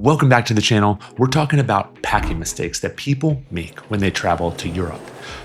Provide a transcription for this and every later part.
welcome back to the channel. We're talking about packing mistakes that people make when they travel to Europe.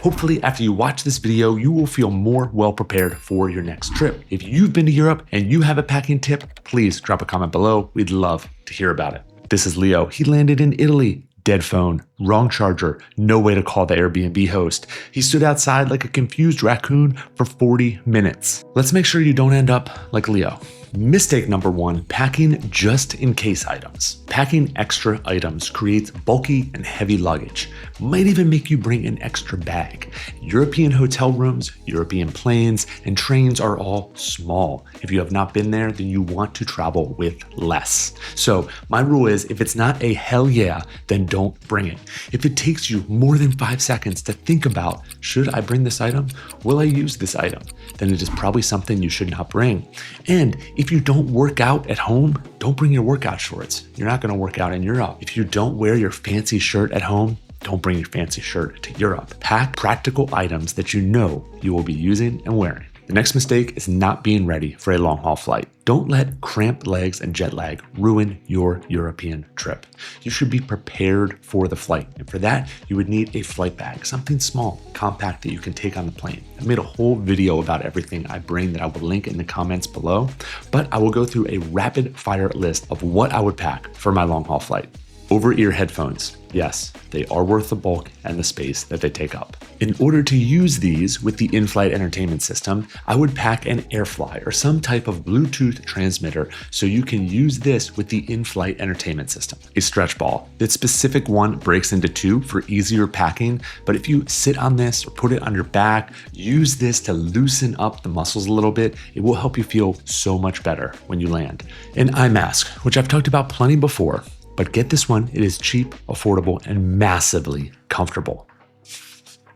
Hopefully, after you watch this video, you will feel more well prepared for your next trip. If you've been to Europe and you have a packing tip, please drop a comment below. We'd love to hear about it. This is Leo. He landed in Italy. Dead phone, wrong charger, no way to call the Airbnb host. He stood outside like a confused raccoon for 40 minutes. Let's make sure you don't end up like Leo. Mistake number one, packing just in case items. Packing extra items creates bulky and heavy luggage. Might even make you bring an extra bag. European hotel rooms, European planes, and trains are all small. If you have not been there, then you want to travel with less. So my rule is, if it's not a hell yeah, then don't bring it. If it takes you more than 5 seconds to think about, should I bring this item? Will I use this item? Then it is probably something you should not bring. And if you don't work out at home, don't bring your workout shorts. You're not gonna work out in Europe. If you don't wear your fancy shirt at home, don't bring your fancy shirt to Europe. Pack practical items that you know you will be using and wearing. The next mistake is not being ready for a long haul flight. Don't let cramped legs and jet lag ruin your European trip. You should be prepared for the flight. And for that, you would need a flight bag, something small, compact that you can take on the plane. I made a whole video about everything I bring that I will link in the comments below, but I will go through a rapid fire list of what I would pack for my long haul flight. Over-ear headphones. Yes, they are worth the bulk and the space that they take up. In order to use these with the in-flight entertainment system, I would pack an AirFly or some type of Bluetooth transmitter so you can use this with the in-flight entertainment system. A stretch ball. That specific one breaks into two for easier packing, but if you sit on this or put it on your back, use this to loosen up the muscles a little bit, it will help you feel so much better when you land. An eye mask, which I've talked about plenty before. But get this one, it is cheap, affordable, and massively comfortable.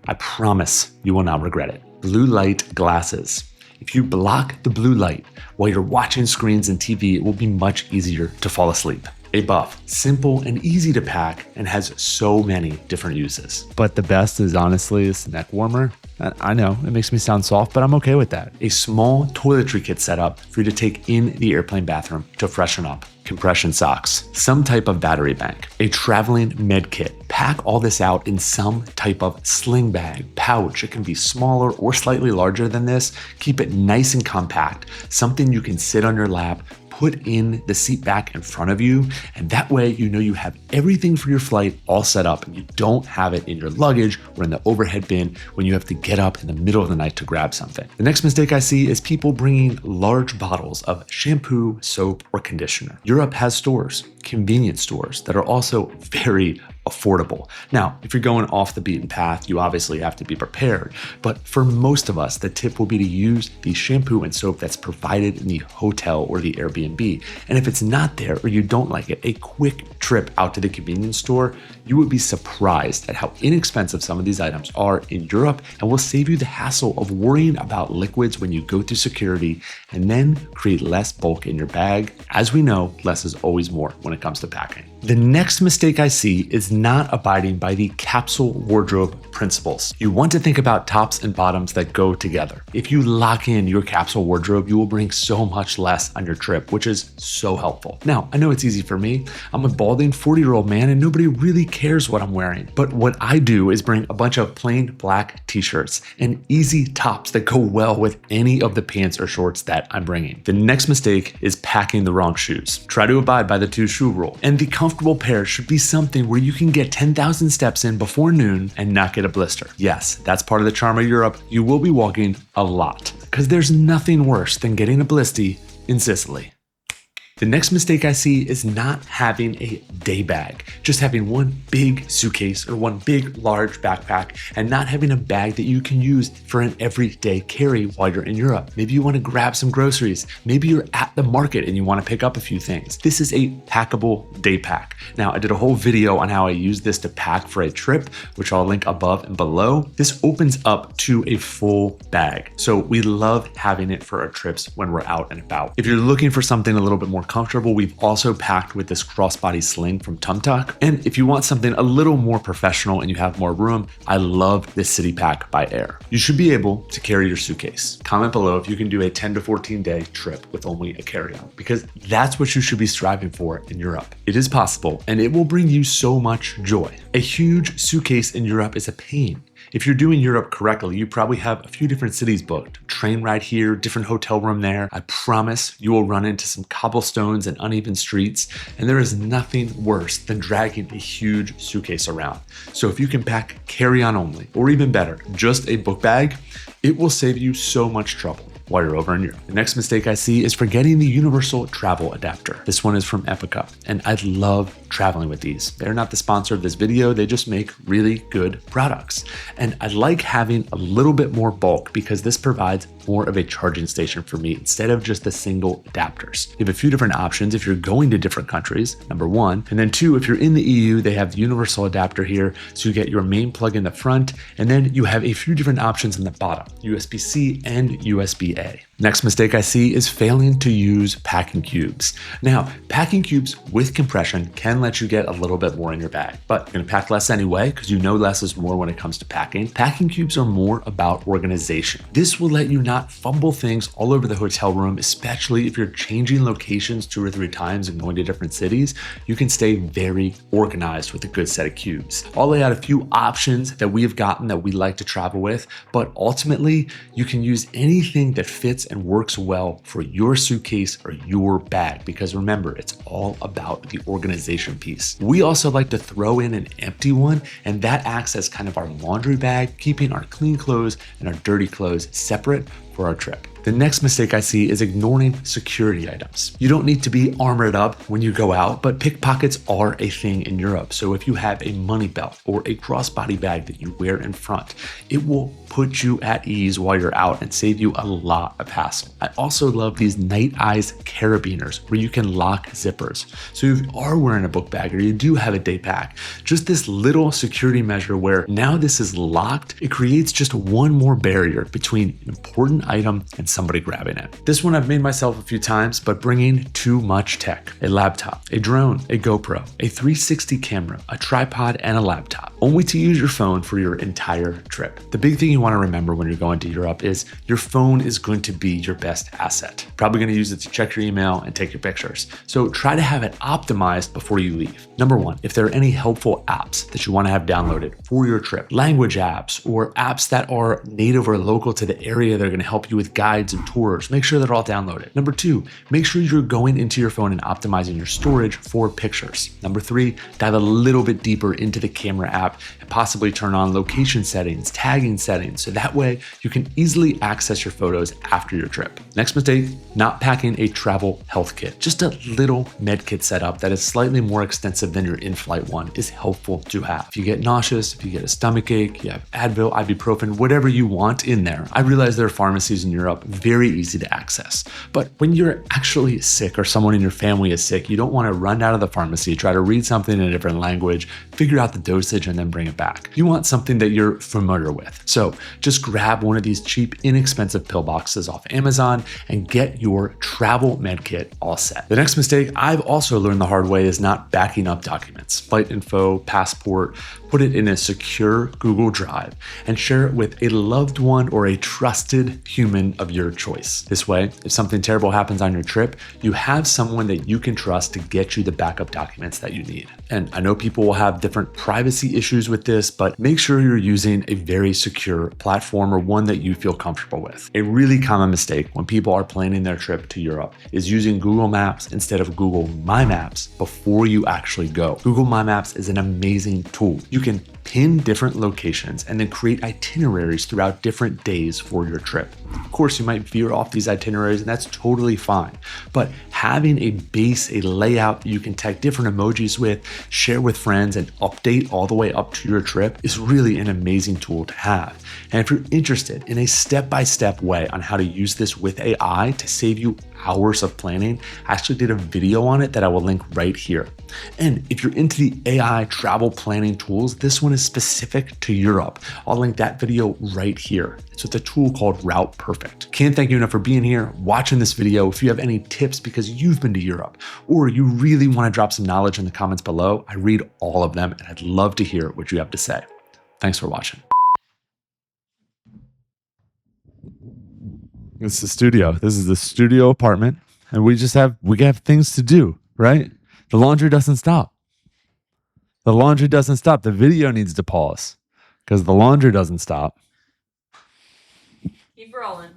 I promise you will not regret it. Blue light glasses. If you block the blue light while you're watching screens and TV, it will be much easier to fall asleep. A buff, simple and easy to pack, and has so many different uses. But the best is honestly this neck warmer. I know, it makes me sound soft, but I'm okay with that. A small toiletry kit setup for you to take in the airplane bathroom to freshen up. Compression socks, some type of battery bank, a traveling med kit. Pack all this out in some type of sling bag, pouch. It can be smaller or slightly larger than this. Keep it nice and compact, something you can sit on your lap, put in the seat back in front of you, and that way you know you have everything for your flight all set up and you don't have it in your luggage or in the overhead bin when you have to get up in the middle of the night to grab something. The next mistake I see is people bringing large bottles of shampoo, soap, or conditioner. Europe has stores, convenience stores, that are also very affordable. Now, if you're going off the beaten path, you obviously have to be prepared. But for most of us, the tip will be to use the shampoo and soap that's provided in the hotel or the Airbnb. And if it's not there or you don't like it, a quick trip out to the convenience store, you would be surprised at how inexpensive some of these items are in Europe and will save you the hassle of worrying about liquids when you go through security and then create less bulk in your bag. As we know, less is always more when it comes to packing. The next mistake I see is not abiding by the capsule wardrobe principles. You want to think about tops and bottoms that go together. If you lock in your capsule wardrobe, you will bring so much less on your trip, which is so helpful. Now, I know it's easy for me. I'm a balding 40-year-old man and nobody really cares what I'm wearing. But what I do is bring a bunch of plain black t-shirts and easy tops that go well with any of the pants or shorts that I'm bringing. The next mistake is packing the wrong shoes. Try to abide by the 2-shoe rule. And the comfortable pair should be something where you can get 10,000 steps in before noon and not get a blister. Yes, that's part of the charm of Europe. You will be walking a lot because there's nothing worse than getting a blisty in Sicily. The next mistake I see is not having a day bag, just having one big suitcase or one big large backpack and not having a bag that you can use for an everyday carry while you're in Europe. Maybe you want to grab some groceries. Maybe you're at the market and you want to pick up a few things. This is a packable day pack. Now, I did a whole video on how I use this to pack for a trip, which I'll link above and below. This opens up to a full bag. So we love having it for our trips when we're out and about. If you're looking for something a little bit more comfortable, we've also packed with this crossbody sling from Tumtuck. And if you want something a little more professional and you have more room, I love this City Pack by Air. You should be able to carry your suitcase. Comment below if you can do a 10 to 14 day trip with only a carry-on, because that's what you should be striving for in Europe. It is possible, and it will bring you so much joy. A huge suitcase in Europe is a pain. If you're doing Europe correctly, you probably have a few different cities booked. Train ride here, different hotel room there. I promise you will run into some cobblestones and uneven streets, and there is nothing worse than dragging a huge suitcase around. So if you can pack carry-on only, or even better, just a book bag, it will save you so much trouble while you're over in Europe. The next mistake I see is forgetting the universal travel adapter. This one is from Epica, and I love traveling with these. They're not the sponsor of this video, they just make really good products. And I like having a little bit more bulk because this provides more of a charging station for me instead of just the single adapters. You have a few different options if you're going to different countries, number one. And then two, if you're in the EU, they have the universal adapter here. So you get your main plug in the front, and then you have a few different options in the bottom, USB-C and USB-A. Next mistake I see is failing to use packing cubes. Now, packing cubes with compression can let you get a little bit more in your bag, but you're gonna pack less anyway because you know less is more when it comes to packing. Packing cubes are more about organization. This will let you not fumble things all over the hotel room, especially if you're changing locations 2 or 3 times and going to different cities. You can stay very organized with a good set of cubes. I'll lay out a few options that we have gotten that we like to travel with, but ultimately you can use anything that fits and works well for your suitcase or your bag, because remember, it's all about the organization piece. We also like to throw in an empty one, and that acts as kind of our laundry bag, keeping our clean clothes and our dirty clothes separate for our trip. The next mistake I see is ignoring security items. You don't need to be armored up when you go out, but pickpockets are a thing in Europe. So if you have a money belt or a crossbody bag that you wear in front, it will put you at ease while you're out and save you a lot of hassle. I also love these night eyes carabiners where you can lock zippers. So if you are wearing a book bag or you do have a day pack, just this little security measure where now this is locked, it creates just one more barrier between an important item and somebody grabbing it. This one I've made myself a few times, but bringing too much tech: a laptop, a drone, a GoPro, a 360 camera, a tripod, and a laptop, only to use your phone for your entire trip. The big thing you want to remember when you're going to Europe is your phone is going to be your best asset. Probably going to use it to check your email and take your pictures. So try to have it optimized before you leave. Number one, if there are any helpful apps that you want to have downloaded for your trip, language apps or apps that are native or local to the area, they're going to help you with guides and tours, make sure they're all downloaded. Number two, make sure you're going into your phone and optimizing your storage for pictures. Number three, dive a little bit deeper into the camera app and possibly turn on location settings, tagging settings, so that way you can easily access your photos after your trip. Next mistake, not packing a travel health kit. Just a little med kit setup that is slightly more extensive than your in-flight one is helpful to have. If you get nauseous, if you get a stomach ache, you have Advil, ibuprofen, whatever you want in there. I realize there are pharmacies in Europe, very easy to access. But when you're actually sick or someone in your family is sick, you don't want to run out of the pharmacy, try to read something in a different language, figure out the dosage, and then bring it back. You want something that you're familiar with. So just grab one of these cheap, inexpensive pill boxes off Amazon and get your travel med kit all set. The next mistake I've also learned the hard way is not backing up documents. Flight info, passport, put it in a secure Google Drive and share it with a loved one or a trusted human of your choice. This way, if something terrible happens on your trip, you have someone that you can trust to get you the backup documents that you need. And I know people will have different privacy issues with this, but make sure you're using a very secure platform or one that you feel comfortable with. A really common mistake when people are planning their trip to Europe is using Google Maps instead of Google My Maps before you actually go. Google My Maps is an amazing tool. You can pin different locations and then create itineraries throughout different days for your trip. Of course, you might veer off these itineraries, and that's totally fine. But having a base, a layout that you can tag different emojis with, share with friends, and update all the way up to your trip is really an amazing tool to have. And if you're interested in a step-by-step way on how to use this with AI to save you hours of planning. I actually did a video on it that I will link right here. And if you're into the AI travel planning tools, this one is specific to Europe. I'll link that video right here. It's with a tool called Route Perfect. Can't thank you enough for being here, watching this video. If you have any tips because you've been to Europe, or you really want to drop some knowledge in the comments below, I read all of them and I'd love to hear what you have to say. Thanks for watching. It's the studio. This is the studio apartment, and we have things to do, right? The laundry doesn't stop. The laundry doesn't stop. The video needs to pause because the laundry doesn't stop. Keep rolling.